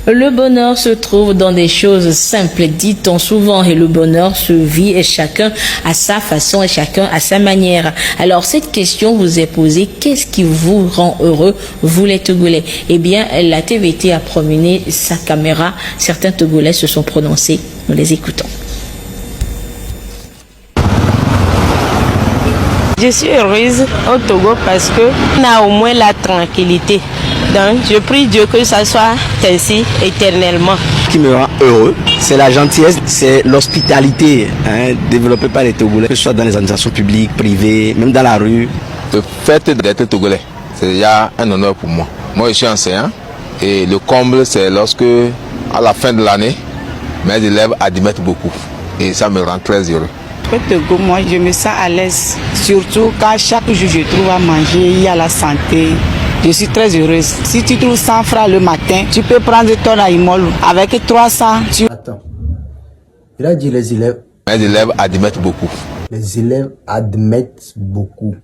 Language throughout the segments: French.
Le bonheur se trouve dans des choses simples, dit-on souvent, et le bonheur se vit et chacun à sa façon et chacun à sa manière. Alors cette question vous est posée, qu'est-ce qui vous rend heureux, vous les Togolais? Eh bien, la TVT a promené sa caméra, certains Togolais se sont prononcés, nous les écoutons. Je suis heureuse au Togo parce qu'on a au moins la tranquillité. Donc je prie Dieu que ça soit ainsi éternellement. Ce qui me rend heureux, c'est la gentillesse, c'est l'hospitalité développée par les Togolais, que ce soit dans les administrations publiques, privées, même dans la rue. Le fait d'être Togolais, c'est déjà un honneur pour moi. Moi je suis enseignant et le comble c'est lorsque à la fin de l'année, mes élèves admettent beaucoup et ça me rend très heureux. Au Togo, moi je me sens à l'aise, surtout quand chaque jour je trouve à manger, il y a la santé. Je suis très heureuse. Si tu trouves 100 francs le matin, tu peux prendre ton aïmolo. Avec 300, tu... Attends. Il a dit les élèves. Mes élèves admettent beaucoup. Les élèves admettent beaucoup.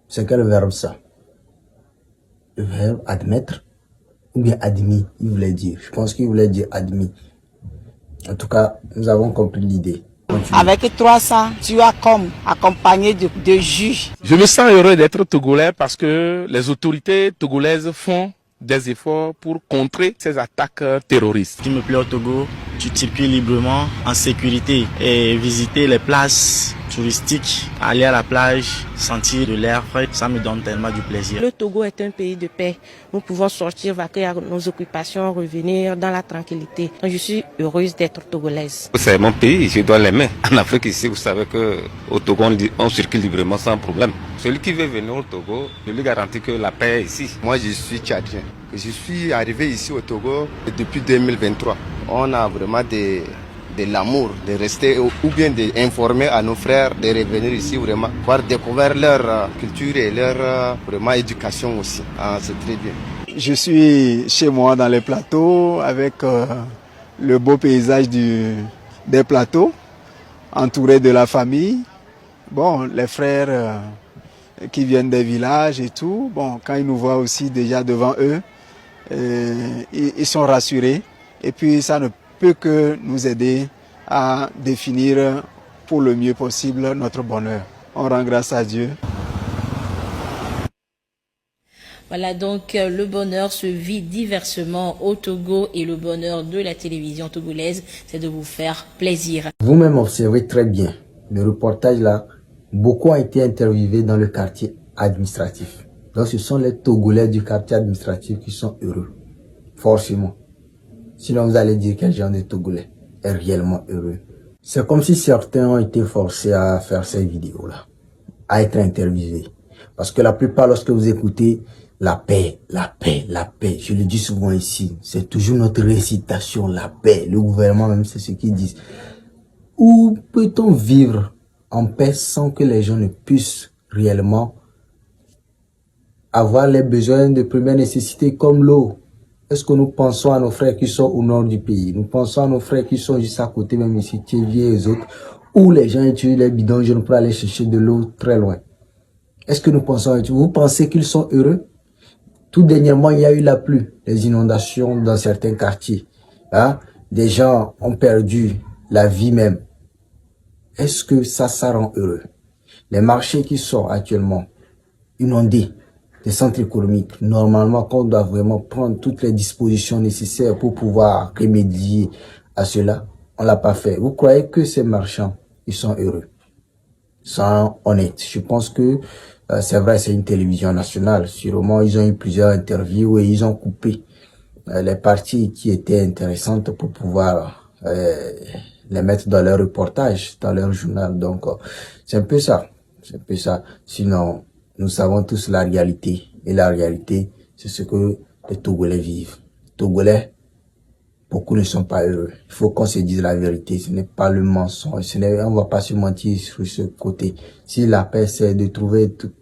C'est quel verbe ça? Le verbe admettre ou bien admis, il voulait dire. Je pense qu'il voulait dire admis. En tout cas, nous avons compris l'idée. Avec 300, tu as comme accompagné de juges. Je me sens heureux d'être Togolais parce que les autorités togolaises font des efforts pour contrer ces attaques terroristes. Ce qui me plaît au Togo, tu circules librement, en sécurité, et visiter les places touristiques, aller à la plage, sentir de l'air frais, ça me donne tellement du plaisir. Le Togo est un pays de paix. Nous pouvons sortir, vaquer à nos occupations, revenir dans la tranquillité. Donc, je suis heureuse d'être togolaise. C'est mon pays, je dois l'aimer. En Afrique ici, vous savez qu'au Togo, on circule librement sans problème. Celui qui veut venir au Togo, je lui garantis que la paix est ici. Moi, je suis tchadien. Je suis arrivé ici au Togo depuis 2023. On a vraiment de l'amour, de rester ou bien d'informer à nos frères, de revenir ici vraiment, voir découvrir leur culture et leur vraiment éducation aussi. C'est très bien. Je suis chez moi dans les plateaux avec le beau paysage des plateaux, entouré de la famille. Bon, les frères qui viennent des villages et tout, bon, quand ils nous voient aussi déjà devant eux, ils sont rassurés. Et puis ça ne peut que nous aider à définir pour le mieux possible notre bonheur. On rend grâce à Dieu. Voilà donc le bonheur se vit diversement au Togo et le bonheur de la télévision togolaise, c'est de vous faire plaisir. Vous-même observez très bien le reportage là. Beaucoup ont été interviewés dans le quartier administratif. Donc ce sont les Togolais du quartier administratif qui sont heureux. Forcément. Sinon vous allez dire quel genre de Togolais est réellement heureux. C'est comme si certains ont été forcés à faire ces vidéos-là, à être interviewés. Parce que la plupart, lorsque vous écoutez la paix, la paix, la paix, je le dis souvent ici, c'est toujours notre récitation, la paix. Le gouvernement même, c'est ce qu'ils disent. Où peut-on vivre en paix sans que les gens ne puissent réellement avoir les besoins de première nécessité comme l'eau? Est-ce que nous pensons à nos frères qui sont au nord du pays? Nous pensons à nos frères qui sont juste à côté, même ici, Tchévier et les autres, où les gens utilisent les bidons jaunes pour aller chercher de l'eau très loin. Est-ce que nous pensons à eux? Vous pensez qu'ils sont heureux? Tout dernièrement, il y a eu la pluie, les inondations dans certains quartiers. Des gens ont perdu la vie même. Est-ce que ça rend heureux? Les marchés qui sont actuellement inondés, les centres économiques, normalement, qu'on doit vraiment prendre toutes les dispositions nécessaires pour pouvoir remédier à cela, on l'a pas fait. Vous croyez que ces marchands, ils sont heureux? Ils sont honnêtes. Je pense que c'est vrai, c'est une télévision nationale. Sûrement, ils ont eu plusieurs interviews et ils ont coupé les parties qui étaient intéressantes pour pouvoir les mettre dans leur reportage, dans leur journal. Donc, c'est un peu ça. C'est un peu ça. Sinon, nous savons tous la réalité. Et la réalité, c'est ce que les Togolais vivent. Les Togolais, beaucoup ne sont pas heureux. Il faut qu'on se dise la vérité. Ce n'est pas le mensonge. On ne va pas se mentir sur ce côté. Si la paix, c'est de trouver tout,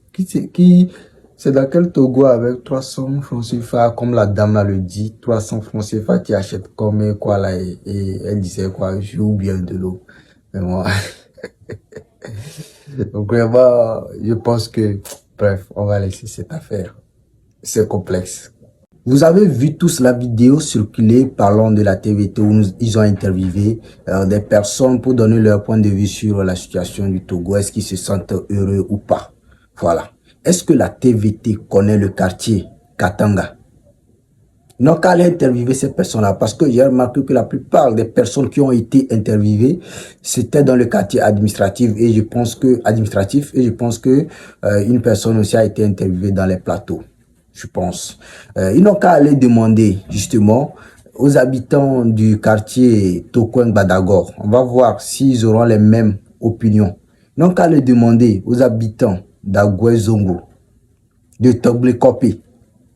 c'est dans quel Togo avec 300 francs CFA, comme la dame là le dit, 300 francs CFA, tu achètes comme quoi là, et elle disait quoi, je ou bien de l'eau. Mais moi, donc vraiment, je pense que, bref, on va laisser cette affaire. C'est complexe. Vous avez vu tous la vidéo circuler parlant de la TVT où ils ont interviewé des personnes pour donner leur point de vue sur la situation du Togo. Est-ce qu'ils se sentent heureux ou pas? Voilà. Est-ce que la TVT connaît le quartier Katanga? Ils n'ont qu'à aller interviewer ces personnes-là parce que j'ai remarqué que la plupart des personnes qui ont été interviewées, c'était dans le quartier administratif et je pense que une personne aussi a été interviewée dans les plateaux. Je pense. Ils n'ont qu'à aller demander justement aux habitants du quartier Tokwen-Badagor. On va voir s'ils auront les mêmes opinions. Ils n'ont qu'à aller demander aux habitants d'Agoué-Zongo, de Toglé-Kopé.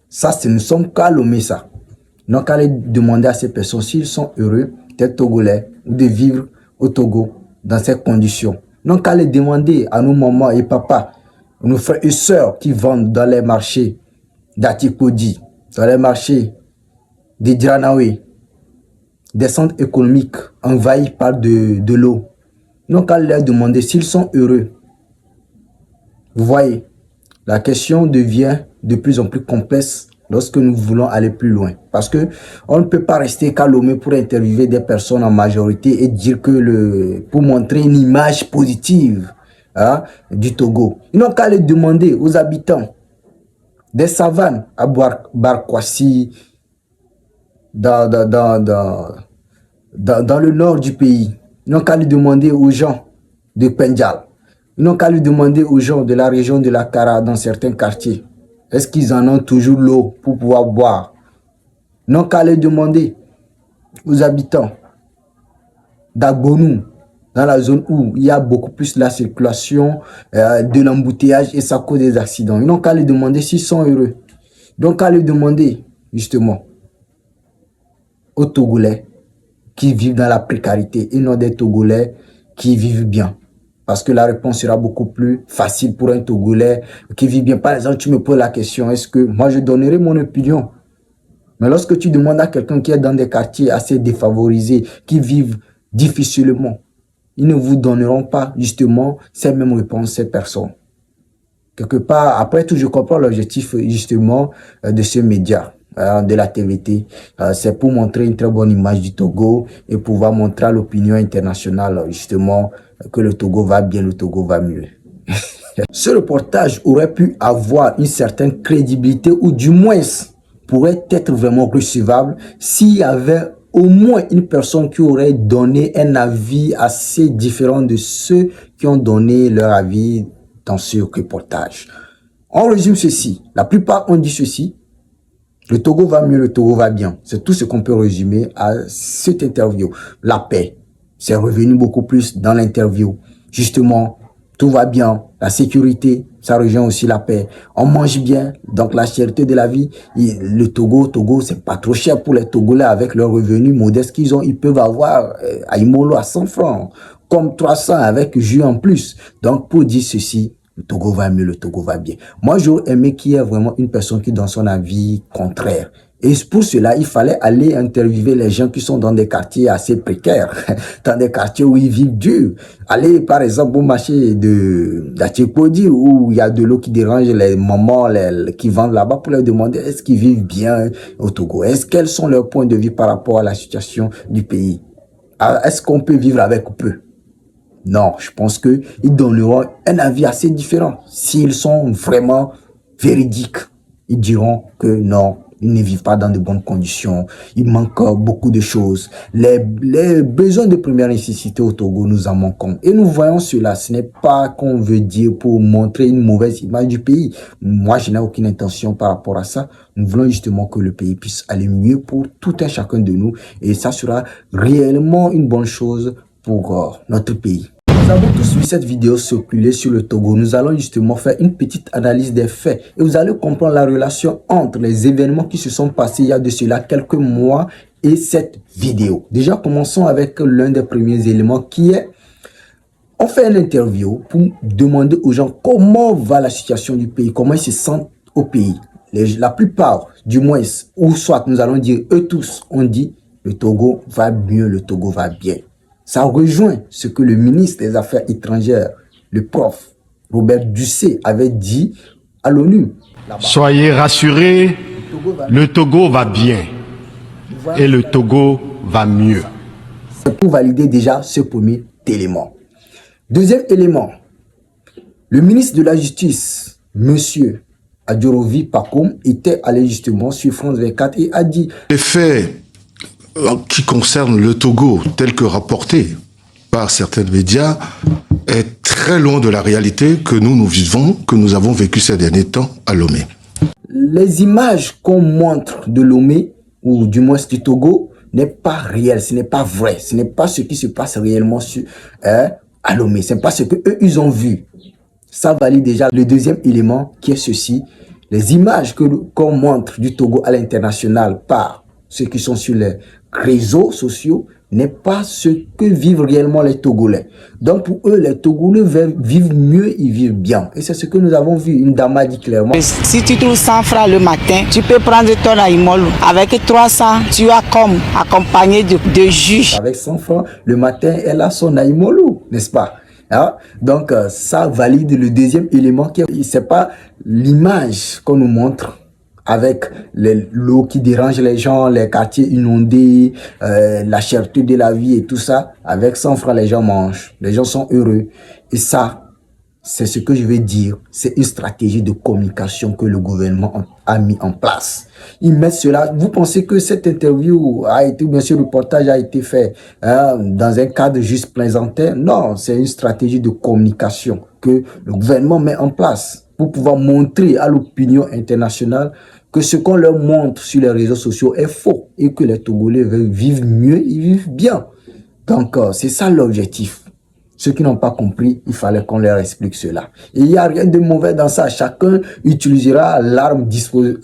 Ça, ce ne sont qu'à Lomé, ça. Ils n'ont qu'à aller demander à ces personnes s'ils sont heureux d'être Togolais ou de vivre au Togo dans ces conditions. Ils n'ont qu'à aller demander à nos mamans et papas, nos frères et sœurs qui vendent dans les marchés d'Atikodi, dans les marchés de Djanawe, des centres économiques envahis par de l'eau. Ils n'ont qu'à leur demander s'ils sont heureux. Vous voyez, la question devient de plus en plus complexe lorsque nous voulons aller plus loin. Parce que on ne peut pas rester qu'à Lomé pour interviewer des personnes en majorité et dire que pour montrer une image positive du Togo. Ils n'ont qu'à les demander aux habitants des savanes à Barkwasi, dans le nord du pays. Ils n'ont qu'à lui demander aux gens de Pendjal. Ils n'ont qu'à lui demander aux gens de la région de la Kara, dans certains quartiers. Est-ce qu'ils en ont toujours l'eau pour pouvoir boire? Ils n'ont qu'à les demander aux habitants d'Agbonou, dans la zone où il y a beaucoup plus la circulation, de l'embouteillage et ça cause des accidents. Ils n'ont qu'à les demander s'ils sont heureux. Donc, à les demander, justement, aux Togolais qui vivent dans la précarité et non des Togolais qui vivent bien. Parce que la réponse sera beaucoup plus facile pour un Togolais qui vit bien. Par exemple, tu me poses la question, est-ce que moi je donnerai mon opinion? Mais lorsque tu demandes à quelqu'un qui est dans des quartiers assez défavorisés, qui vivent difficilement, ils ne vous donneront pas justement ces mêmes réponses, ces personnes. Quelque part, après tout, je comprends l'objectif justement de ce média, de la TVT. C'est pour montrer une très bonne image du Togo et pouvoir montrer à l'opinion internationale justement que le Togo va bien, le Togo va mieux. Ce reportage aurait pu avoir une certaine crédibilité ou du moins pourrait être vraiment recevable s'il y avait au moins une personne qui aurait donné un avis assez différent de ceux qui ont donné leur avis dans ce reportage. On résume ceci. La plupart ont dit ceci. Le Togo va mieux, le Togo va bien. C'est tout ce qu'on peut résumer à cette interview. La paix, c'est revenu beaucoup plus dans l'interview. Justement, tout va bien. La sécurité, ça rejoint aussi la paix. On mange bien, donc la cherté de la vie. Le Togo, c'est pas trop cher pour les Togolais avec leurs revenus modestes qu'ils ont. Ils peuvent avoir à Imolo à 100 francs, comme 300 avec jus en plus. Donc, pour dire ceci, le Togo va mieux, le Togo va bien. Moi, j'aurais aimé qu'il y ait vraiment une personne qui donne son avis contraire. Et pour cela, il fallait aller interviewer les gens qui sont dans des quartiers assez précaires, dans des quartiers où ils vivent dur. Aller, par exemple, au marché d'Atikodi, où il y a de l'eau qui dérange les mamans qui vendent là-bas, pour leur demander est-ce qu'ils vivent bien au Togo? Quels sont leurs points de vue par rapport à la situation du pays? Est-ce qu'on peut vivre avec peu? Non, je pense qu'ils donneront un avis assez différent. S'ils sont vraiment véridiques, ils diront que non, ils ne vivent pas dans de bonnes conditions. Il manque beaucoup de choses. Les besoins de première nécessité au Togo, nous en manquons. Et nous voyons cela. Ce n'est pas qu'on veut dire pour montrer une mauvaise image du pays. Moi, je n'ai aucune intention par rapport à ça. Nous voulons justement que le pays puisse aller mieux pour tout un chacun de nous. Et ça sera réellement une bonne chose pour notre pays. Nous avons tous vu cette vidéo circuler sur le Togo. Nous allons justement faire une petite analyse des faits et vous allez comprendre la relation entre les événements qui se sont passés il y a de cela quelques mois et cette vidéo. Déjà, commençons avec l'un des premiers éléments qui est, on fait une interview pour demander aux gens comment va la situation du pays, comment ils se sentent au pays. La plupart, du moins, ou soit nous allons dire eux tous, on dit le Togo va mieux, le Togo va bien. Ça rejoint ce que le ministre des Affaires étrangères, le prof Robert Dussé, avait dit à l'ONU. Soyez rassurés, Le Togo va bien et le Togo va mieux. C'est pour valider déjà ce premier élément. Deuxième élément, le ministre de la Justice, monsieur Adjorovi Pakoum, était allé justement sur France 24 et a dit... Les faits qui concernent le Togo, tels que rapportés par certains médias, est très loin de la réalité que nous vivons, que nous avons vécu ces derniers temps à Lomé. Les images qu'on montre de Lomé, ou du moins du Togo, n'est pas réel, ce n'est pas vrai, ce n'est pas ce qui se passe réellement à Lomé, ce n'est pas ce qu'eux ils ont vu. Ça valide déjà le deuxième élément qui est ceci, les images qu'on montre du Togo à l'international par ceux qui sont sur les réseaux sociaux n'est pas ce que vivent réellement les Togolais. Donc pour eux, les Togolais vivent mieux, ils vivent bien. Et c'est ce que nous avons vu. Une dame a dit clairement. Si tu trouves 100 francs le matin, tu peux prendre ton aïmol. Avec 300, tu as comme accompagné de juges. Avec 100 francs, le matin, elle a son aïmolou, n'est-ce pas? Hein? Donc ça valide le deuxième élément. C'est pas l'image qu'on nous montre avec l'eau qui dérange les gens, les quartiers inondés, la cherté de la vie et tout ça. Avec 100 francs, les gens mangent, les gens sont heureux. Et ça, c'est ce que je veux dire. C'est une stratégie de communication que le gouvernement a mis en place. Ils mettent cela. Vous pensez que cette interview a été, bien sûr, le reportage a été fait dans un cadre juste plaisantin? Non, c'est une stratégie de communication que le gouvernement met en place pour pouvoir montrer à l'opinion internationale que ce qu'on leur montre sur les réseaux sociaux est faux et que les Togolais veulent vivre mieux, ils vivent bien. Donc, c'est ça l'objectif. Ceux qui n'ont pas compris, il fallait qu'on leur explique cela. Et il n'y a rien de mauvais dans ça. Chacun utilisera l'arme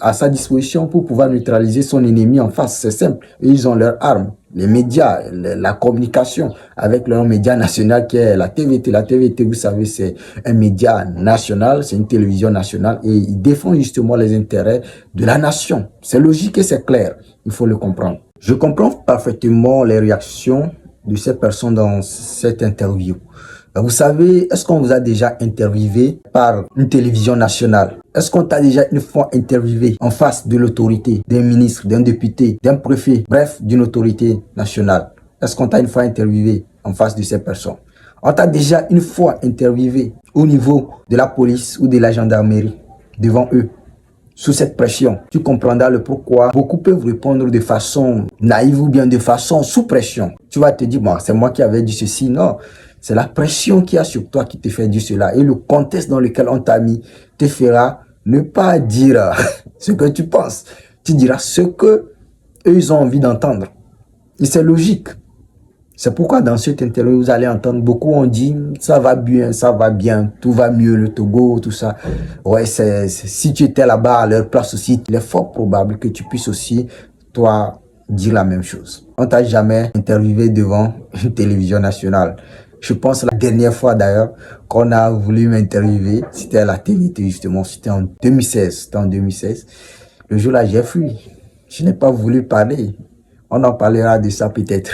à sa disposition pour pouvoir neutraliser son ennemi en face. C'est simple. Et ils ont leur arme. Les médias, la communication avec leur média national qui est la TVT. La TVT, vous savez, c'est un média national, c'est une télévision nationale et il défend justement les intérêts de la nation. C'est logique et c'est clair. Il faut le comprendre. Je comprends parfaitement les réactions de ces personnes dans cette interview. Vous savez, est-ce qu'on vous a déjà interviewé par une télévision nationale? Est-ce qu'on t'a déjà une fois interviewé en face de l'autorité, d'un ministre, d'un député, d'un préfet, bref, d'une autorité nationale? Est-ce qu'on t'a une fois interviewé en face de ces personnes? On t'a déjà une fois interviewé au niveau de la police ou de la gendarmerie, devant eux, sous cette pression? Tu comprendras le pourquoi. Beaucoup peuvent répondre de façon naïve ou bien de façon sous pression. Tu vas te dire, bon, c'est moi qui avais dit ceci. Non, c'est la pression qu'il y a sur toi qui te fait dire cela. Et le contexte dans lequel on t'a mis te fera ne pas dire ce que tu penses. Tu diras ce que eux ils ont envie d'entendre. Et c'est logique. C'est pourquoi dans cette interview, vous allez entendre beaucoup ont dit ça va bien, tout va mieux, le Togo, tout ça. Ouais, si tu étais là-bas à leur place aussi, il est fort probable que tu puisses aussi, toi, dire la même chose. On t'a jamais interviewé devant une télévision nationale. Je pense la dernière fois d'ailleurs qu'on a voulu m'interviewer, c'était à la TVT justement, c'était en 2016. Le jour-là, j'ai fui. Je n'ai pas voulu parler. On en parlera de ça peut-être.